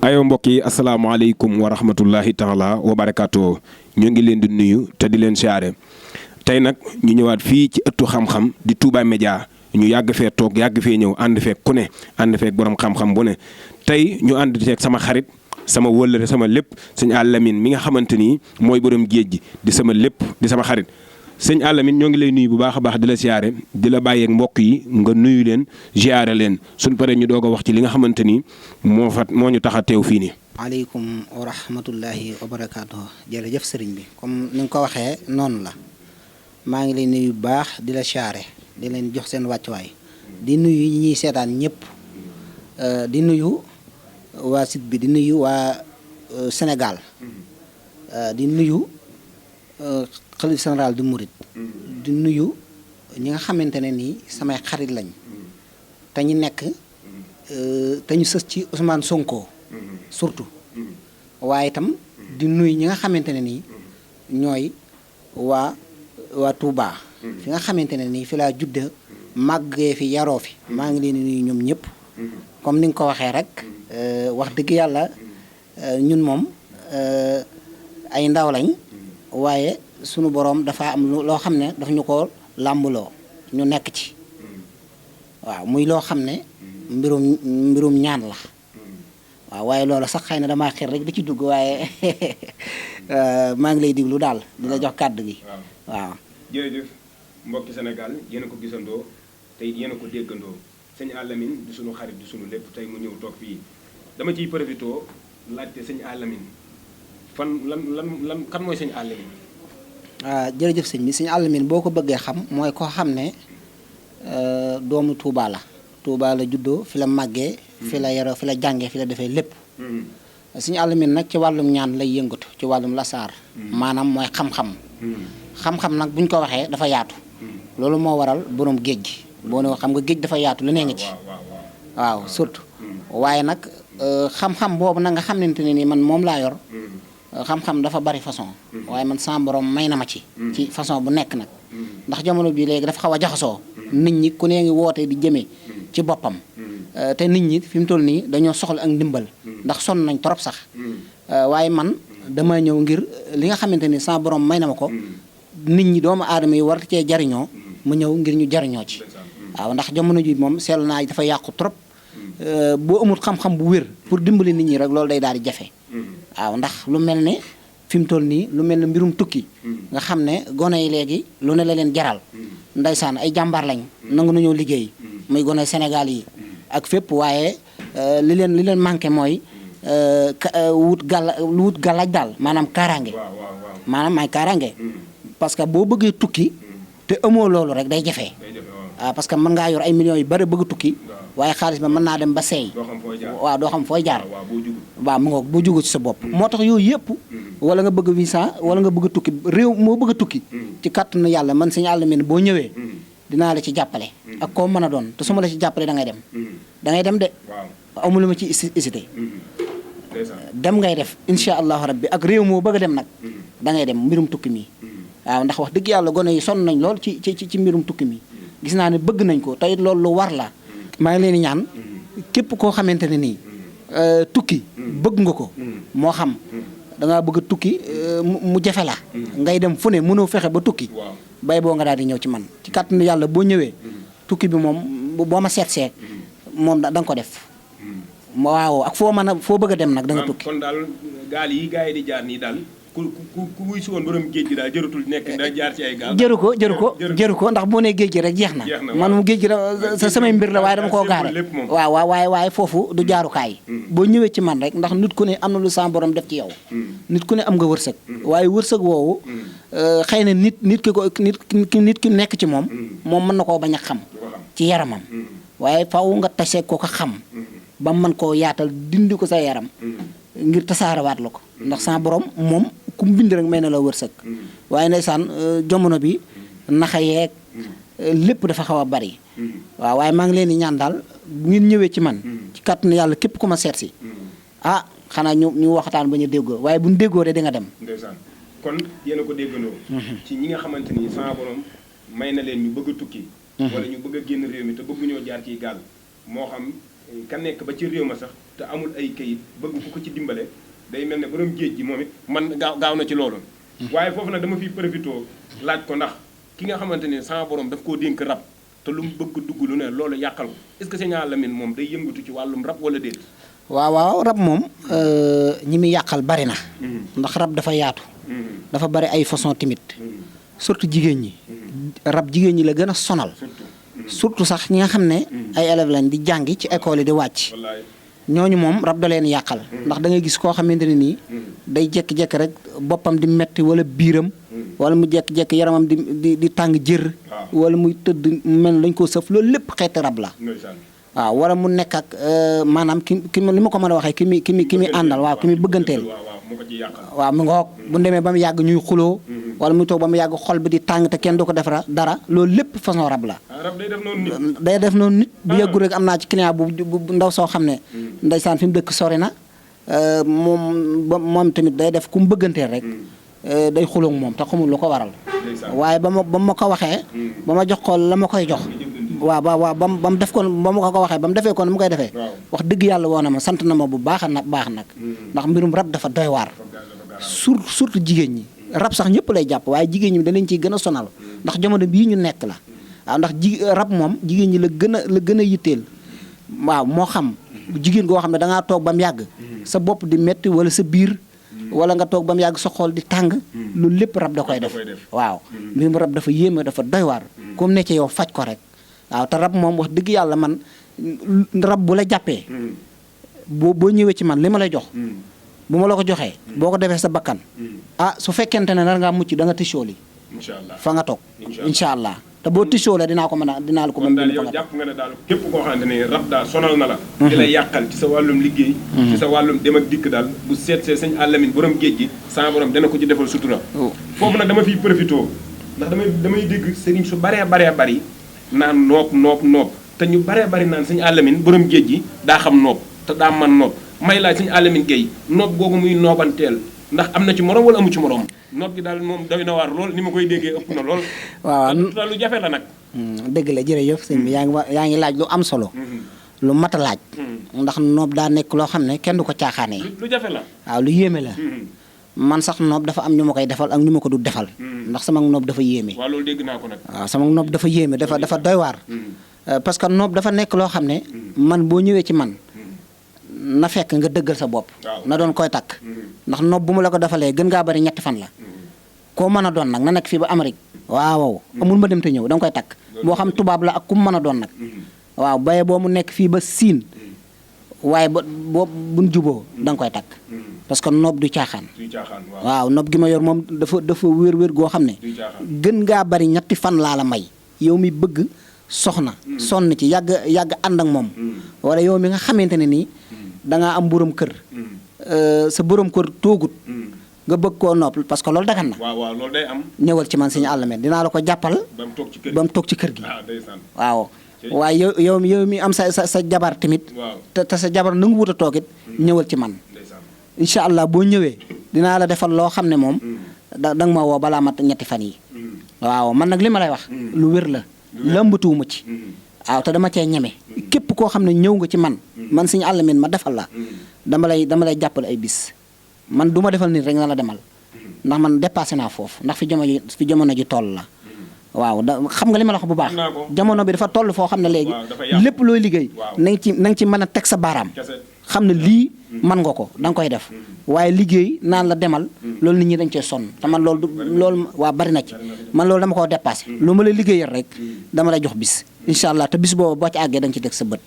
ayo mbokk yi asalaamaaleykum wa rahmatullahi taala wa barakaatu ñu ngi leen di nuyu te di leen siyaare tey nag ñu ñëwaat fii ci ëttu xam-xam di Touba Média ñu yàgg fee toog yàgg fee ñëw ànd feek ku ne ànd feek borom xam-xam bu ne tey ñu ànd feek sama xarit sama wëllëre sama lépp sëñ Alamine mi nga xamante ni mooy borom géej gi di sama lépp di sama xarit sëñ Alamine ñoo ngi lay nuyu bu baax a baax di la siyaare di la bàyyeeg mbokk yi nga nuyu leen siyaare leen suñ paree ñu doog a wax ci li nga xamante ni moo ñu tax a teew fii nii. aleykum wa rahmatullahi wa barakaatu jërëjëf sëriñ bi comme ni nga ko waxee noonu la maa ngi lay nuyu bu baax di la siyaare di leen jox seen wàccuwaay di nuyu ñi ñuy seetaan ñëpp di nuyu waa site bi di nuyu waa Sénégal di nuyu xalif général du Mouride di nuyu ñi nga xamante ne nii samay xarit lañ te ñu nekk te ñu sës ci Ousmane Sonko surtout waaye itam di nuyu ñi nga xamante ne nii ñooy waa Touba fi nga xamante ne nii fi laa judde màggee fi yaroo fi maa ngi leen di nuyu ñoom ñëpp comme ni nga ko waxee rek wax dëgg yàlla ñun moom ay ndaw lañ waaye sunu boroom dafa am loo xam ne daf ñu ko làmbuloo ñu nekk ci waaw muy loo xam ne mbirum ñaan la waaw waaye loolu sax xëy na damaa xir rek di ci dugg waaye maa ngi lay diglu daal di la jox kàddu gi waaw. jërëjëf mbokki Sénégal yéen a ko gisandoo te yéen a ko déggandoo sëñ Alamine di sunu xarit di sunu lépp tey mu ñëw toog fii dama ciy profité laajte sëñ Alamine fan lan kan mooy sëñ Alamine. jërëjëf sëñ bi sëñ Alamine boo ko bëggee xam mooy koo xam ne doomu Touba la Touba la juddoo fi la màggee fi la yaroo fi la jàngee fi la defee lépp sëñ Alamine nag ci wàllum ñaan lay yëngatu ci wàllum lasaar maanaam mooy xam-xam nag buñ ko waxee dafa yaatu loolu moo waral borom géej gi boo ne xam nga géej dafa yaatu lu nee nga ci waaw surtout waaye nag xam-xam boobu nag nga xamante ne ni man moom laa yor xam-xam dafa bari façon waaye man sama borom may na ma ci façon bu nekk nag ndax jamono bii léegi dafa xaw a jaxasoo nit ñi ku nee ngi woote di jëmee ci boppam te nit ñi fi mu toll nii dañoo soxla ak ndimbal ndax sonn nañ trop sax waaye man dama ñëw ngir li nga xamante ni sama borom may na ma ko nit ñi doomu aadama yi war cee jariñoo mu ñëw ngir ñu jariñoo ci waaw ndax jamono ji moom seetlu naa dafa yàqu trop boo amul xam-xam bu wér pour dimbali nit ñi rek loolu day daal di jafe waaw ndax lu mel ne fi mu toll nii lu mel ne mbirum tukki nga xam ne gone yi léegi lu ne la leen jaral ndaysaan ay jàmbaar lañ nangu nañoo liggéey muy gone Sénégal yi ak fépp waaye li leen manqué mooy wut gàllaaj daal maanaam kaaraange maanaam may kaaraange parce que boo bëggee tukki te amoo loolu rek day jafe waaw parce que mën ngaa yor ay millions yu bari bëgg tukki waaye xaalis ba mën naa dem ba seey waaw doo xam fooy jaar waaw mu ngoog boo jugu ci sa bopp moo tax yooyu yëpp wala nga bëgg visa wala nga bëgg a tukki réew moo bëgg a tukki ci kàttanu yàlla man sëñ Alamine boo ñëwee dinaa la ci jàppale ak koo mën a doon te su ma la ci jàppale da ngay dem de amul ma ci hésité dem ngay def incha allahu rabbi ak réew moo bëgg a dem nag da ngay dem mbirum tukki mi waaw ndax wax dëgg yàlla gone yi sonn nañ lool ci mbirum tukki mi gis naa ne bëgg nañ ko tey loolu lu war la maa ngi leen di ñaan képp koo xamante ne nii tukki bëgg nga ko moo xam da ngaa bëgg a tukki mu jafe la ngay dem fu ne mënoo fexe ba tukki bay boo nga daal di ñëw ci man ci kàttanu yàlla boo ñëwee tukki bi moom boo ma seetsee moom da nga ko def waaw ak foo bëgg a dem nag da nga tukki kon daal gaal yi gars yi di jaar nii daal ku wuy si woon borom géej gi daal jërutul nekk da jaar ci ay gaal jëru ko ndax boo nee géej gi rek jeex na man mu géej gi sa samay mbir la waaye dama koo gaare waaw waaye foofu du jaarukaay boo ñëwee ci man rek ndax nit ku ne am na lu sa borom def ci yow nit ku ne am nga wërsëg waaye wërsëg woowu xëy na nit ki nekk ci moom mën na koo bañ a xam ci yaramam waaye faaw nga tase ko xam ba mën koo yaatal dindi ko sa yaram ngir tasaarawaat la ko ndax sa borom moom ku mu bind rek may na la wërsëg waaye ndeysaan jamono bi naxa yeeg lépp dafa xaw a bari waaw waaye maa ngi leen di ñaan daal ngeen ñëwee ci man ci kàttanu yàlla képp ku ma seet si xanaa ñu waxtaan ba ñu déggoo waaye bu ñu déggoo de di nga dem. ndeysaan kon yéen a ko déggandoo. ci ñi nga xamante ni sa borom may na leen ñu bëgg a tukki. wala ñu bëgg a génn réew mi te bëgg ñoo jaar ci gaal moo xam ka nekk ba ci réew ma sax te amul ay kayit bëgg ku ko ci dimbale day mel ne borom géej gi moom it man gaaw na ci loolu. waaye foofu nag dama fiy profité laaj ko ndax ki nga xamante ni sama borom daf koo dénk rab te lu mu bëgg dugg lu ne loolu yàqal ko est-ce que Sëñ Alamine moom day yëngatu ci wàllum rab wala déet. waaw rab moom ñi muy yàqal bari na. ndax rab dafa yaatu. dafa bari ay façon timit surtout jigéen ñi. rab jigéen ñi la gën a sonal. surtout sax ñi nga xam ne ay élèves lañ di jàngi ci école yi di wàcc. ñooñu moom rab da leen yàqal. ndax da ngay gis koo xamante ne nii day jékki-jékki rek boppam di metti wala biiram. wala mu jékki-jékki yaramam di tàng jër. wala muy tëdd mel lañ ko sëf loolu lépp xeeti rab la. waaw wala mu nekk ak maanaam ki li ma ko mën a waxee ki mi àndal waaw ki mi bëgganteel. waaw mu ngoog bu demee ba mu yàgg ñuy xuloo wala muy toog ba mu yàgg xol bi di tàng te kenn du ko defara dara loolu lépp façon rab la. rab day def noonu nit. bu yàggu rek am naa ci client bu ndaw soo xam ne ndeysaan fi mu dëkk sori na moom tamit day def ku mu bëgganteel rek day xuloo moom te xamul lu ko waral. waaye ba ma ko waxee ba ma jox ko la ma koy jox. waaw ba mu def ko ba ma ko waxee ba mu defee ko ni mu koy defee wax dëgg yàlla woo na ma sant na ma bu baax nag ndax mbirum rab dafa doy waar surtout jigéen ñi rab sax ñëpp lay jàpp waaye jigéen ñi danañ ciy gën a sonal ndax jamono bii ñu nekk la waaw ndax rab moom jigéen ñi la gën a yitteel waaw moo xam jigéen goo xam ne da ngaa toog ba mu yàgg sa bopp di metti wala sa biir wala nga toog ba mu yàgg sa xol di tàng loolu lépp rab da koy def waaw mbirum rab dafa yéeme dafa doy waar comme ne ci yow faj ko rek waaw te rab moom wax dëgg yàlla man rab bu la jàppee boo ñëwee ci man li ma lay jox bu ma la ko joxee boo ko defee sa bakkan su fekkente ne nar ngaa mucc da nga tisoo li fa nga toog incha allah te boo tisoo la dinaa la ko mën daal yow jàpp nga ne daal képp koo xamante ne rab daal sonal na la di la yàqal ci sa wàllum liggéey ci sa wàllum dem ak dikk daal bu seetsee Sëñ Alamine borom géej gi sama borom dana ko ci defal sutura foofu nag dama fiy profité ndax damay dégg sëriñ su baree bari naan noob te ñu baree bari naan Sëñ Alamine borom géej gi daa xam noob te daa man noob may laaj Sëñ Alamine Gueye noob googu muy noobanteel ndax am na ci morom wala amu ci morom noob gi daal moom doy na waar lool ni ma koy déggee ëpp na lool. waaw lu jafe la nag. dëgg la jërëjëf sëñ bi yaa ngi laaj lu am solo. lu mat a laaj. ndax noob daa nekk loo xam ne kenn du ko caaxaanee. lu jafe la. waaw lu yéeme la. man sax noob dafa am ñu ma koy defal ak ñu ma ko du defal. ndax sama noob dafa yéeme. waaw loolu dégg naa ko nag. waaw sama noob dafa yéeme dafa doy waar. parce que noob dafa nekk loo xam ne. man boo ñëwee ci man. na fekk nga dëggal sa bopp. na doon koy takk. ndax noob bu ma la ko defalee gën ngaa bari ñetti fan la. koo mën a doon nag na nekk fii ba Amérique. waaw amul ma dem te ñëw da nga koy takk. boo xam tubaab la ak ku mu mën a doon nag. waaw baye boo mu nekk fii ba Siin. waaye boo buñ juboo da nga koy takk. parce que noob du caaxaan. waaw noob gi ma yor moom dafa wér goo xam ne. gën ngaa bari ñetti fan laa la may. yow mi bëgg soxna. sonn ci yàgg ànd ak moom. wala yow mi nga xamante ne nii. da ngaa am borom kër. sa borom kër toogut. nga bëgg koo nopp parce que loolu dagan na. waaw loolu day am. ñëwal ci man Sëñ Alamine dinaa la ko jàppal. ba mu toog ci kër gi waaw. waaye yow mi am sa jabar tamit. te sa jabar nangu wut a toog it ñëwal ci man. incha allah boo ñëwee dinaa la defal loo xam ne moom. da nga ma woo balaa mat ñetti fan yi. waaw man nag li ma lay wax. lu wér la lëmbatuwuma ci. waaw te dama cee ñeme. képp koo xam ne ñëw nga ci man. man Sëñ Alamine ma defal la. dama lay jàppale ay bis. man du ma defal nit rek na la demal. ndax man dépassé naa foofu ndax fi jamono ji toll la. waaw xam nga li ma la wax bu baax. jamono bi dafa toll foo xam ne léegi. lépp looy liggéey. na nga ci mën a teg sa baaraam. xam ne lii man nga ko da nga koy def. waaye liggéey naan la demal. loolu nit ñi dañ cee sonn te man loolu waa bari na ci. man loolu dama koo dépassé. lu ma lay liggéeyal rek dama lay jox bis. incha allah te bis boobu boo ci àggee da nga ci teg sa bët.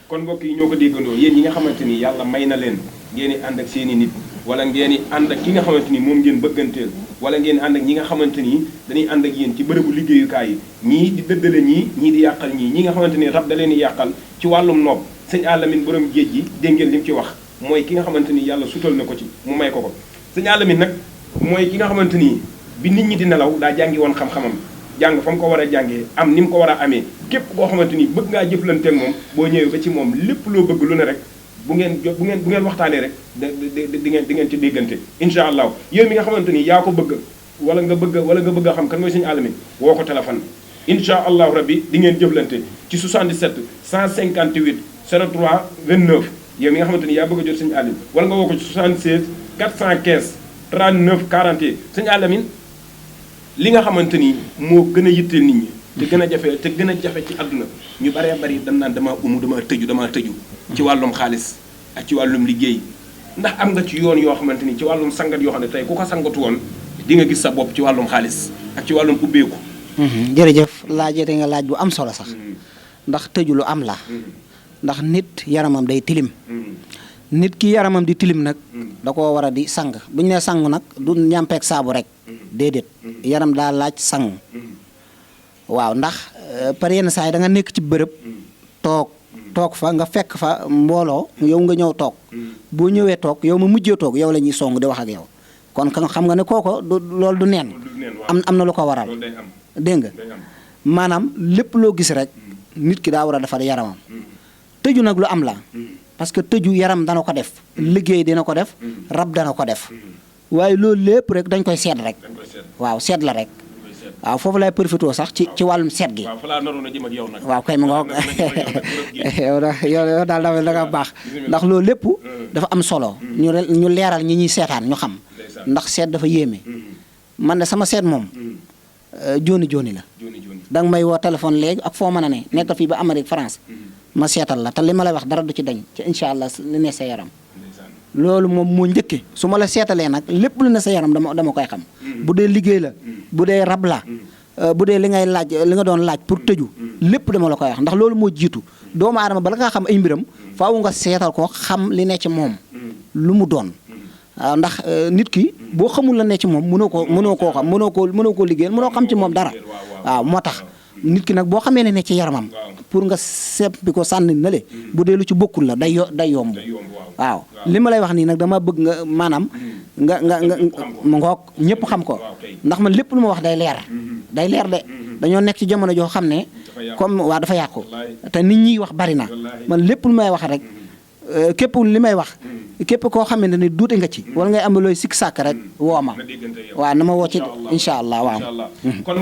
kon mbokk yi ñoo ko déggandoo yéen ñi nga xamante ni yàlla may na leen ngeen di ànd ak seen i nit wala ngeen di ànd ak ki nga xamante ni moom ngeen bëgganteel wala ngeen ànd ak ñi nga xamante ni dañuy ànd ak yéen ci bërëbu liggéeyukaay yi ñii di dëddale ñii di yàqal ñi nga xamante ni rab da leen di yàqal ci wàllum noob Sëñ Alamine borom géej gi dégg ngeen li mu ci wax mooy ki nga xamante ni yàlla sutal na ko ci mu may ko Sëñ Alamine nag mooy ki nga xamante ni bi nit ñi di nelaw daa jàngi woon xam-xamam jàng fa mu ko war a jàngee am ni mu ko war a amee képp koo xamante ni bëgg ngaa jëflanteeg moom boo ñëwee ba ci moom lépp loo bëgg lu ne rek bu ngeen waxtaanee rek di ngeen ci déggante incha allah yéen mi nga xamante ni yaa ko bëgg wala nga bëgg a xam kan mooy Sëñ Alamine woo ko téléphone incha allahu rabbi di ngeen jëflante ci 77 158 03 29 yow mi nga xamante ni yaa bëgg a jot sëñ Aliou wala nga woo ko ci 76 415 39 41 sëñ Alamine li nga xamante ni moo gën a yitteel nit ñi te gën a jafe ci àdduna ñu baree bari dañ naan damaa tëju ci wàllum xaalis ak ci wàllum liggéey ndax am nga ci yoon yoo xamante ni ci wàllum sangat yoo xam ne tey ku ko sangatu woon di nga gis sa bopp ci wàllum xaalis ak ci wàllum ubbeeku. jërëjëf laajate nga laaj bu am solo sax ndax tëju lu am la ndax nit yaramam day tilim nit ki yaramam di tilim nag da koo war a di sang bu ñu nee sang nag du ñàmpeeg saabu rek déedéet yaram daa laaj sang waaw ndax par yenn saa yi da nga nekk ci bërëb toog fa nga fekk fa mbooloo yow nga ñëw toog boo ñëwee toog yow ma mujjee toog yow la ñuy song di wax ak yow kon xam nga ne kooko loolu du neen am na lu ko waral dégg nga maanaam lépp loo gis rek nit ki daa war a defar yaramam tëju nag lu am la parce que tëju yaram dana ko def liggéey dina ko def rab dana ko def waaye loolu lépp rek dañ koy seet rek waaw seet la rek waaw foofu lay profité sax ci wàllum seet gi waaw kay mu ngoog yow daal da nga baax ndax loolu lépp dafa am solo ñu leeral ñi ñuy seetaan ñu xam ndax seet dafa yéeme man de sama seet moom jooni la danga may woo téléphone léegi ak foo mën a ne nekkal fii ba Amérique France ma seetal la te li ma lay wax dara du ci dañ ci incha allah li ne sa yaram loolu moom moo njëkke su ma la seetalee nag lépp lu ne sa yaram dama koy xam bu dee liggéey la bu dee rab la bu dee li nga doon laaj pour tëju lépp dama la koy wax ndax loolu moo jiitu doomu aadama bala ngaa xam ay mbiram faaw nga seetal ko xam li ne ci moom lu mu doon waaw ndax nit ki boo xamul la ne ci moom mënoo koo xam mënoo koo liggéeyal mënoo xam ci moom dara waaw moo tax nit ki nag boo xamee ne ci yaramam pour nga seppi ko sànni na le bu dee lu ci bokkul la day yomb waaw li ma lay wax nii nag dama bëgg nga maanaam nga mu ngoog ñëpp xam ko ndax man lépp lu ma wax day leer de dañoo nekk ci jamono joo xam ne comme waa dafa yàqu te nit ñi wax bari na man lépp lu may wax rek képp li may wax képp koo xamante ne duute nga ci wala ngay am looy sikk sàkk rek woo ma waaw na ma woo ci incha allah waaw